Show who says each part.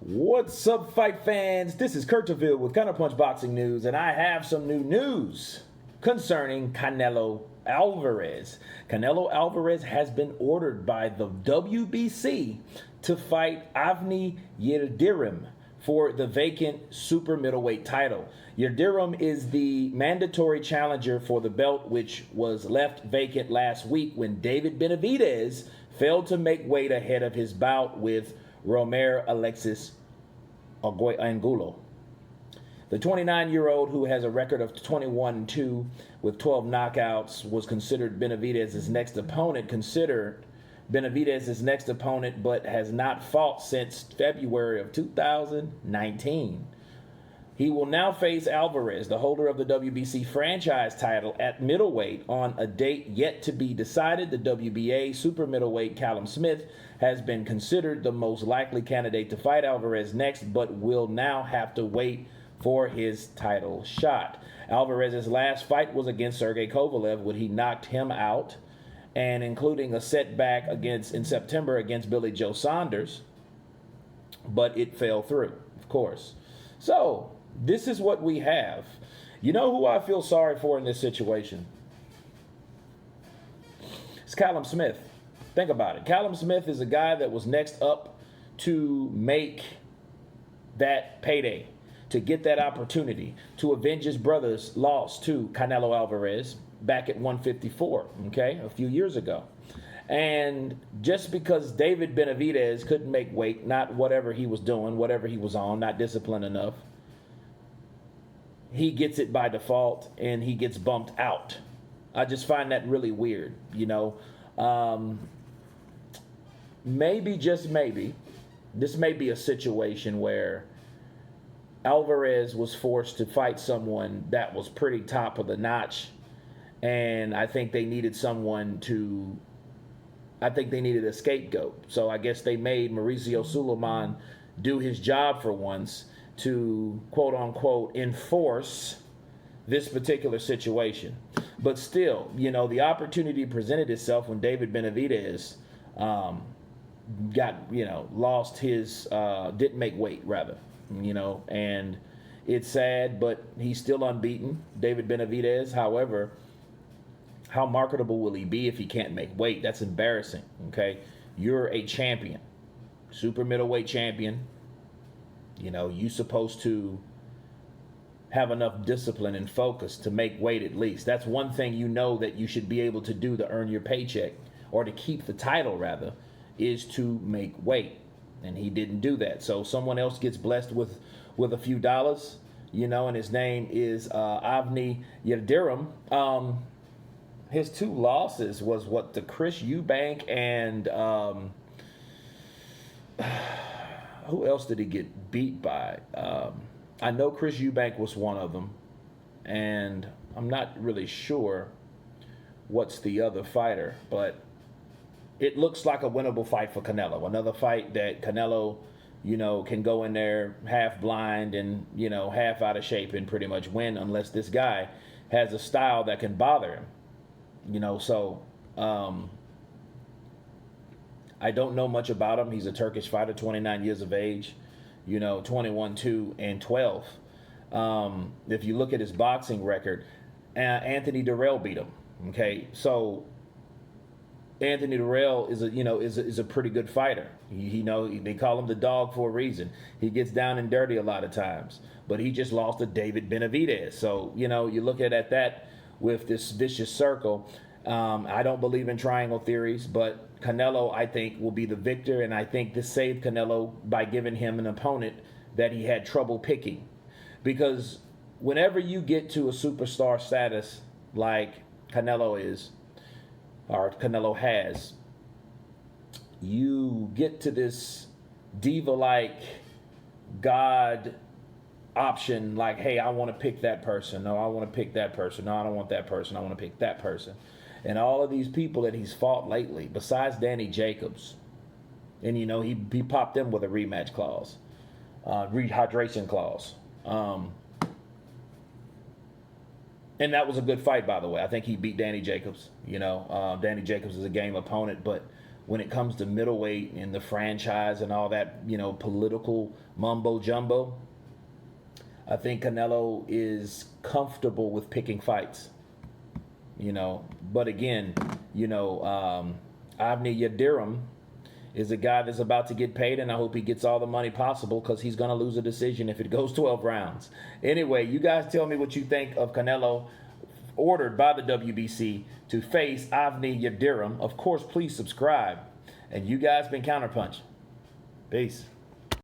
Speaker 1: What's up, fight fans? This is Counterpunch with Counterpunch Boxing News, and I have some new news concerning Canelo Alvarez. Canelo Alvarez has been ordered by the WBC to fight Avni Yildirim for the vacant super middleweight title. Yildirim is the mandatory challenger for the belt, which was left vacant last week when David Benavidez failed to make weight ahead of his bout with Romer Alexis Angulo. The 29-year-old, who has a record of 21-2 with 12 knockouts, was considered Benavidez's next opponent, but has not fought since February of 2019. He will now face Alvarez, the holder of the WBC franchise title, at middleweight on a date yet to be decided. The WBA super middleweight Callum Smith has been considered the most likely candidate to fight Alvarez next, but will now have to wait for his title shot. Alvarez's last fight was against Sergey Kovalev, when he knocked him out, and including a setback in September against Billy Joe Saunders, but it fell through, of course. So this is what we have. You know who I feel sorry for in this situation? It's Callum Smith. Think about it. Callum Smith is a guy that was next up to make that payday, to get that opportunity, to avenge his brother's loss to Canelo Alvarez back at 154, okay, a few years ago. And just because David Benavidez couldn't make weight, not whatever he was doing, whatever he was on, not disciplined enough, he gets it by default and he gets bumped out. I just find that really weird, you know. Maybe, just maybe, this may be a situation where Alvarez was forced to fight someone that was pretty top of the notch, and I think they needed a scapegoat. So I guess they made Mauricio Suleiman do his job for once to, quote unquote, enforce this particular situation. But still, you know, the opportunity presented itself when David Benavidez didn't make weight, rather, you know, and it's sad, but he's still unbeaten, David Benavidez. However, how marketable will he be if he can't make weight? That's embarrassing, okay? You're a champion, super middleweight champion. You know, you're supposed to have enough discipline and focus to make weight at least. That's one thing you know that you should be able to do to earn your paycheck, or to keep the title, rather, is to make weight. And he didn't do that. So someone else gets blessed with a few dollars, you know, and his name is Avni Yildirim. His two losses was to Chris Eubank and who else did he get beat by? I know Chris Eubank was one of them, and I'm not really sure what's the other fighter, but it looks like a winnable fight for Canelo. Another fight that Canelo, you know, can go in there half blind and, you know, half out of shape and pretty much win, unless this guy has a style that can bother him. You know, so I don't know much about him. He's a Turkish fighter, 29 years of age, you know, 21-2 and 12. If you look at his boxing record, Anthony Durrell beat him. Okay, so Anthony Durrell is a pretty good fighter. They call him the dog for a reason. He gets down and dirty a lot of times, but he just lost to David Benavidez. So, you know, you look at that with this vicious circle. I don't believe in triangle theories, but Canelo, I think, will be the victor, and I think this saved Canelo by giving him an opponent that he had trouble picking. Because whenever you get to a superstar status like Canelo is, or Canelo has, you get to this diva-like God option, like, hey, I want to pick that person. No, I want to pick that person. No, I don't want that person. I want to pick that person. And all of these people that he's fought lately, besides Danny Jacobs, and, you know, he popped them with a rematch clause, rehydration clause. And that was a good fight, by the way. I think he beat Danny Jacobs. You know, Danny Jacobs is a game opponent, but when it comes to middleweight and the franchise and all that, you know, political mumbo jumbo, I think Canelo is comfortable with picking fights, you know. But again, you know, Avni Yildirim is a guy that's about to get paid, and I hope he gets all the money possible because he's going to lose a decision if it goes 12 rounds. Anyway, you guys tell me what you think of Canelo, ordered by the WBC to face Avni Yildirim. Of course, please subscribe. And you guys been Counterpunch. Peace.